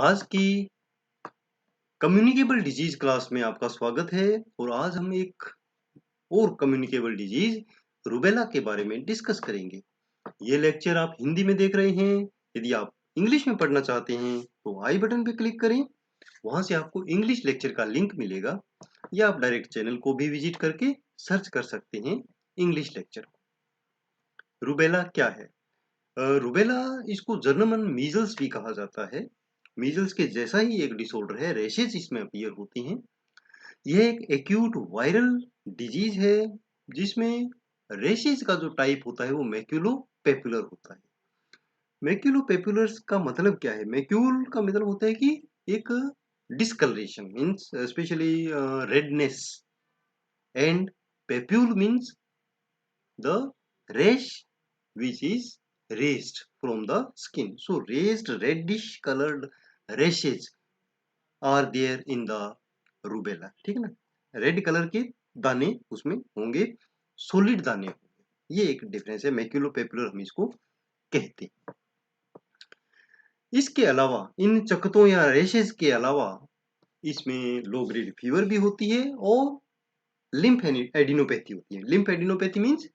आज की communicable disease class में आपका स्वागत है और आज हम एक और कम्युनिकेबल डिजीज रूबेला के बारे में डिस्कस करेंगे। ये लेक्चर आप हिंदी में देख रहे हैं। यदि आप इंग्लिश में पढ़ना चाहते हैं तो आई बटन पर क्लिक करें। वहां से आपको इंग्लिश लेक्चर का लिंक मिलेगा या आप डायरेक्ट चैनल को भी विजिट करके सर्च कर सकते हैं इंग्लिश लेक्चर। रूबेला क्या है? रूबेला इसको जर्मन मीजल्स भी कहा जाता है। मीजल्स के जैसा ही एक डिसऑर्डर है, रैशेज इसमें अपीयर होती हैं। यह एक एक्यूट वायरल डिजीज है जिसमें रेशेज का जो टाइप होता है वो मैक्यूलो पेपुलर होता है। मैक्यूलो पेपुलर का मतलब क्या है? मैक्यूल का मतलब होता है कि एक discolouration means specially redness, and papule means the rash which is raised from the skin. So raised reddish colored rashes are there in the rubella. ठीक है ना? रेड कलर के दाने उसमें होंगे, सॉलिड दाने होंगे। ये एक डिफरेंस है, मैक्यूलोपेपुलर हम इसको कहते हैं। इसके अलावा इन चकत्तों या रेशेज के अलावा इसमें लो ग्रेड फीवर भी होती है और लिम्फ एडिनोपैथी होती है। Lymph adenopathy means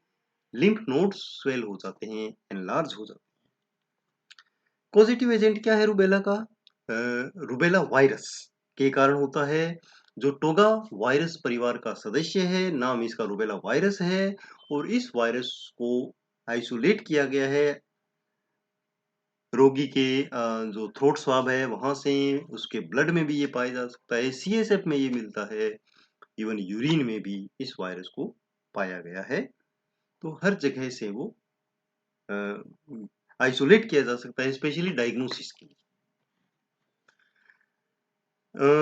lymph nodes swell हो जाते हैं, एनलार्ज हो जाते हैं। पॉजिटिव एजेंट क्या है रूबेला का? रूबेला वायरस के कारण होता है, जो टोगा वायरस परिवार का सदस्य है, नाम इसका रूबेला वायरस है और इस वायरस को आइसोलेट किया गया है रोगी के जो थ्रोट स्वाब है वहां से। उसके ब्लड में भी ये पाया जा सकता है, सीएसएफ में ये मिलता है, इवन यूरिन में भी इस वायरस को पाया गया है। तो हर जगह से वो आइसोलेट किया जा सकता है, स्पेशली डायग्नोसिस के लिए।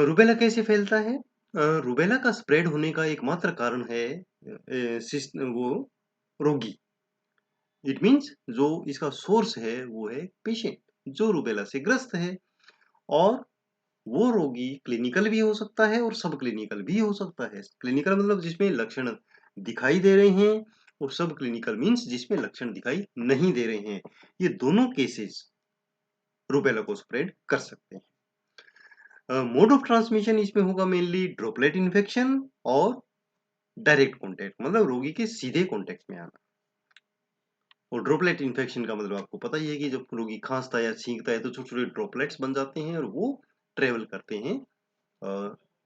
रूबेला कैसे फैलता है? रूबेला का स्प्रेड होने का एकमात्र कारण है वो रोगी। इट मीन्स जो इसका सोर्स है वो है पेशेंट जो रूबेला से ग्रस्त है, और वो रोगी क्लिनिकल भी हो सकता है और सब क्लिनिकल भी हो सकता है। क्लिनिकल मतलब जिसमें लक्षण दिखाई दे रहे हैं, और सब क्लिनिकल मीन्स जिसमें लक्षण दिखाई नहीं दे रहे हैं। ये दोनों केसेस रूबेला को स्प्रेड कर सकते हैं। मोड ऑफ ट्रांसमिशन इसमें होगा मेनली ड्रॉपलेट इन्फेक्शन और डायरेक्ट कॉन्टेक्ट, मतलब रोगी के सीधे कॉन्टेक्ट में आना। और ड्रॉपलेट इन्फेक्शन का मतलब आपको पता ही है कि जब रोगी खांसता है या छींकता है तो छोटे छोटे ड्रॉपलेट्स बन जाते हैं और वो ट्रेवल करते हैं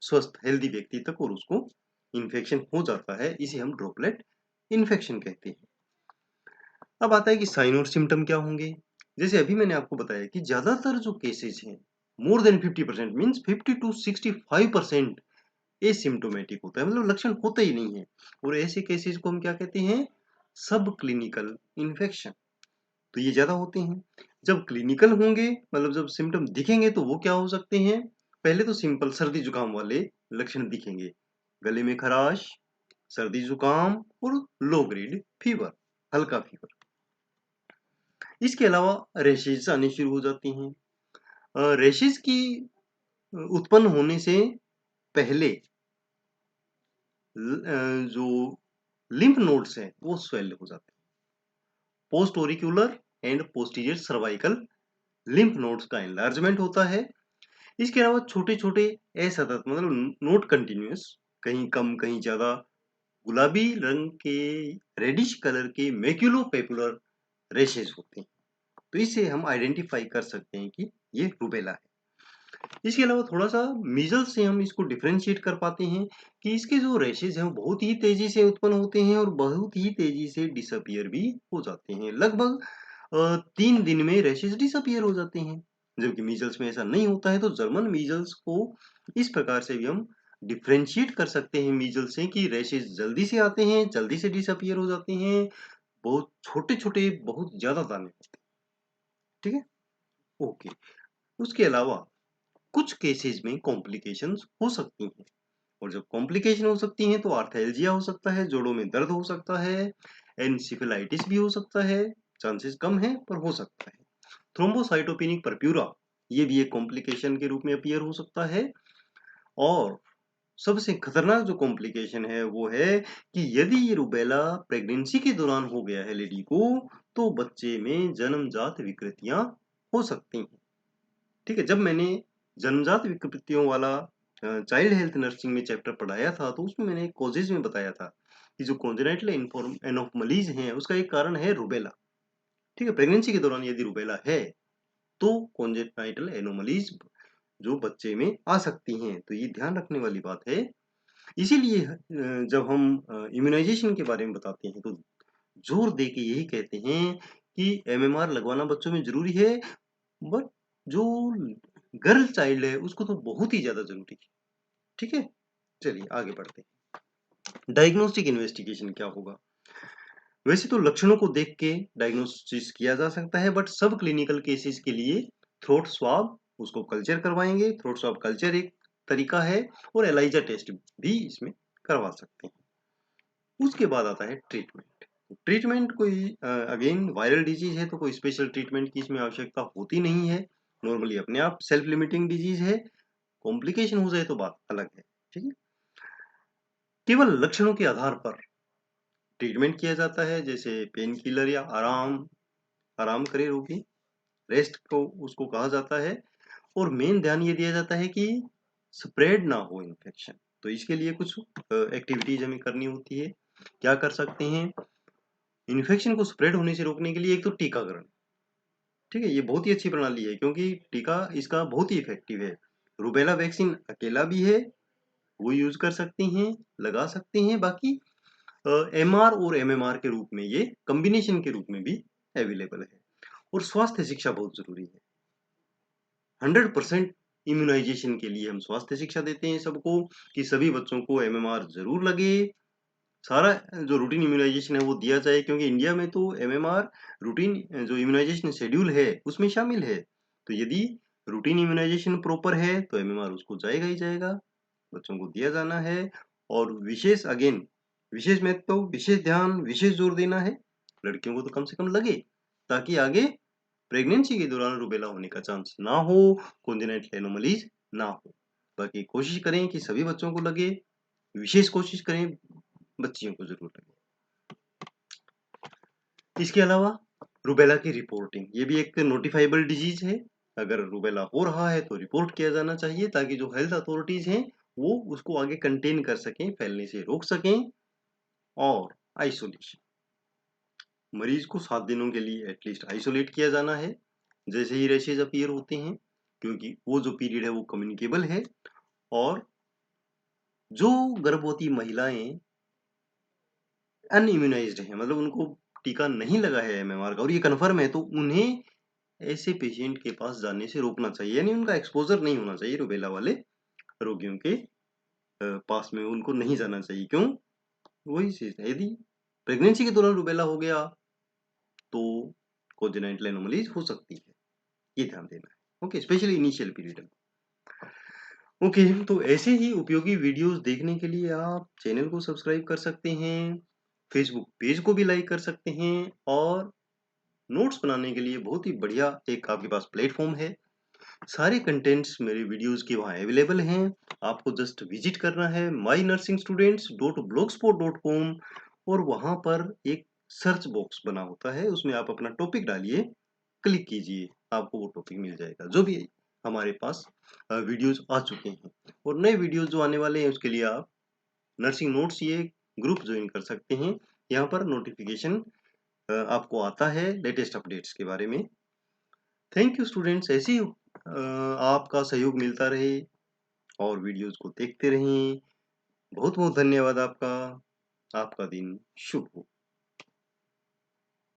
स्वस्थ हेल्दी व्यक्ति तक और उसको इन्फेक्शन हो जाता है। इसे हम ड्रॉपलेट इन्फेक्शन कहते हैं। अब आता है कि साइन और सिम्टम क्या होंगे। जैसे अभी मैंने आपको बताया कि ज्यादातर जो केसेस हैं, more than 50% means 50 to 65% asymptomatic होता है, मतलब लक्षण होते ही नहीं है। और ऐसे केसेस को हम क्या कहते हैं? सब क्लिनिकल इन्फेक्शन। तो ये ज्यादा होते हैं। जब क्लिनिकल होंगे मतलब जब सिम्टम दिखेंगे तो वो क्या हो सकते हैं? पहले तो सिंपल सर्दी जुकाम वाले लक्षण दिखेंगे, गले में खराश, सर्दी जुकाम और लो ग्रेड फीवर, हल्का फीवर। इसके अलावा रेशेज आने शुरू हो जाती हैं। रेशेज की उत्पन्न होने से पहले जो लिम्फ नोड्स हैं वो स्वेल हो जाते हैं। Post auricular and posterior cervical lymph nodes का एनलार्जमेंट होता है। इसके अलावा छोटे छोटे असतत मतलब नोट कंटिन्यूअस, कहीं कम कहीं ज्यादा गुलाबी रंग के रेडिश कलर के मैक्यूलोपेपुलर रेशेज होते हैं। तो इसे हम आइडेंटिफाई कर सकते हैं कि ये रूबेला है। इसके अलावा थोड़ा सा मीजल्स से हम इसको डिफरेंशिएट कर पाते हैं कि इसके जो रेशेज हैं वो बहुत ही तेजी से उत्पन्न होते हैं और बहुत ही तेजी से डिसअपियर भी हो जाते हैं। लगभग 3 दिन में रेशेज डिसअपियर हो जाते हैं, जबकि मीजल्स में ऐसा नहीं होता है। तो जर्मन मीजल्स को इस प्रकार से भी हम डिफरेंशिएट कर सकते हैं मीजल्स से कि रेशेज जल्दी से आते हैं, जल्दी से डिसअपियर हो जाते हैं, बहुत छोटे छोटे बहुत ज्यादा दाने होते हैं। ठीक है, ओके। उसके अलावा कुछ केसेस में कॉम्प्लिकेशंस हो सकती हैं, और जब कॉम्प्लिकेशन हो सकती हैं तो आर्थेल्जिया हो सकता है, जोड़ों में दर्द हो सकता है, एनसिफिलाइटिस भी हो सकता है। चांसेस कम है पर हो सकता है। थ्रोम्बोसाइटोपेनिक परप्यूरा ये भी एक कॉम्प्लिकेशन के रूप में अपीयर हो सकता है। और सबसे खतरनाक जो कॉम्प्लिकेशन है वो है कि यदि ये रूबेला प्रेगनेंसी के दौरान हो गया है लेडी को, तो बच्चे में जन्मजात विकृतियां हो सकती हैं। ठीक है, जब मैंने जन्मजात विकृतियों वाला चाइल्ड हेल्थ नर्सिंग में चैप्टर पढ़ाया था, तो उसमें मैंने कॉजेज में बताया था कि जो कॉन्जेनाइटल एनोमलीज हैं, उसका एक कारण है रूबेला। ठीक है, प्रेगनेंसी के दौरान यदि रूबेला है तो कॉन्जेनाइटल एनोमलीज जो बच्चे में आ सकती हैं, तो ये ध्यान रखने वाली बात है। इसीलिए जब हम इम्यूनाइजेशन के बारे में बताते हैं, तो जोर दे के यही कहते हैं कि एमएमआर लगवाना बच्चों में जरूरी है, बट जो गर्ल चाइल्ड है उसको तो बहुत ही ज्यादा जरूरी है। ठीक है, चलिए आगे बढ़ते हैं। डायग्नोस्टिक इन्वेस्टिगेशन क्या होगा? वैसे तो लक्षणों को देख के डायग्नोसिस किया जा सकता है, बट सब क्लिनिकल केसेस के लिए थ्रोट स्वाब उसको कल्चर करवाएंगे। थ्रोट स्वाब कल्चर एक तरीका है, और एलाइजा टेस्ट भी इसमें करवा सकते हैं। उसके बाद आता है ट्रीटमेंट। ट्रीटमेंट कोई अगेन वायरल डिजीज है, तो कोई स्पेशल ट्रीटमेंट की इसमें आवश्यकता होती नहीं है। नॉर्मली अपने आप सेल्फ लिमिटिंग डिजीज है। कॉम्प्लिकेशन हो जाए तो बात अलग है। ठीक है, केवल लक्षणों के आधार पर ट्रीटमेंट किया जाता है, जैसे पेन किलर या आराम आराम करे रोगी, रेस्ट को उसको कहा जाता है। और मेन ध्यान ये दिया जाता है कि स्प्रेड ना हो इन्फेक्शन। तो इसके लिए कुछ एक्टिविटीज हमें करनी होती है। क्या कर सकते हैं? इन्फेक्शन को स्प्रेड होने से रोकने के लिए एक तो टीकाकरण। ठीक है, ये बहुत ही अच्छी प्रणाली है, क्योंकि टीका इसका बहुत ही इफेक्टिव है। रूबेला वैक्सीन अकेला भी है, वो यूज कर सकते हैं, लगा सकते हैं। बाकी एमआर और एमएमआर के रूप में, ये कॉम्बिनेशन के रूप में भी अवेलेबल है। और स्वास्थ्य शिक्षा बहुत जरूरी है। 100% इम्यूनाइजेशन के लिए हम स्वास्थ्य शिक्षा देते हैं सबको, कि सभी बच्चों को एमएमआर जरूर लगे। सारा जो रूटीन इम्यूनाइजेशन है वो दिया जाए, क्योंकि इंडिया में तो एमएमआर रूटीन जो इम्यूनाइजेशन शेड्यूल है उसमें शामिल है। तो यदि रूटीन इम्यूनाइजेशन प्रॉपर है तो एमएमआर उसको जाएगा ही जाएगा, बच्चों को दिया जाना है। और विशेष अगेन विशेष महत्व, विशेष ध्यान, विशेष जोर देना है, लड़कियों को तो कम से कम लगे, ताकि आगे प्रेगनेंसी के दौरान रूबेला होने का चांस ना हो, कॉन्जेनिटल एनोमलीज ना हो। बाकी कोशिश करें कि सभी बच्चों को लगे, विशेष कोशिश करें बच्चियों को जरूर लगे। इसके अलावा रूबेला की रिपोर्टिंग, ये भी एक नोटिफाइबल डिजीज है। अगर रूबेला हो रहा है तो रिपोर्ट किया जाना चाहिए, ताकि जो हेल्थ अथॉरिटीज हैं वो उसको आगे कंटेन कर सकें, फैलने से रोक सकें। और आइसोलेशन, मरीज को 7 दिनों के लिए एटलीस्ट आइसोलेट किया जाना है जैसे ही रैशेज अपीयर होते हैं, क्योंकि वो जो पीरियड है वो कम्युनिकेबल है। और जो गर्भवती महिलाएं अनइम्यूनाइज्ड हैं, मतलब उनको टीका नहीं लगा है एमएमआर का और ये कन्फर्म है, तो उन्हें ऐसे पेशेंट के पास जाने से रोकना चाहिए, यानी उनका एक्सपोजर नहीं होना चाहिए। रूबेला वाले रोगियों के पास में उनको नहीं जाना चाहिए। क्यों? वही चीज है, यदि प्रेगनेंसी के दौरान रूबेला हो गया तो कोजेनाइटल एनोमलीज हो सकती है, ये ध्यान देना है। ओके, स्पेशली इनिशियल पीरियड में। ओके, तो ऐसे ही उपयोगी वीडियोस देखने के लिए आप चैनल को सब्सक्राइब कर सकते हैं, फेसबुक पेज को भी लाइक कर सकते हैं, और नोट्स बनाने के लिए बहुत ही बढ़िया एक आपके पास प्लेटफॉर्म है। सारे कंटेंट्स मेरे वीडियोस के वहाँ अवेलेबल हैं। आपको जस्ट विजिट करना है mynursingstudents.blogspot.com, और वहाँ पर एक सर्च बॉक्स बना होता है, उसमें आप अपना टॉपिक डालिए, क्लिक कीजिए, आपको वो टॉपिक मिल जाएगा जो भी हमारे पास वीडियोस आ चुके हैं। और नए वीडियोस जो आने वाले हैं उसके लिए आप नर्सिंग नोट्स ये ग्रुप ज्वाइन कर सकते हैं। यहाँ पर नोटिफिकेशन आपको आता है लेटेस्ट अपडेट्स के बारे में। थैंक यू स्टूडेंट्स, ऐसे ही आपका सहयोग मिलता रहे और वीडियोस को देखते रहें। बहुत बहुत धन्यवाद आपका। आपका दिन शुभ हो।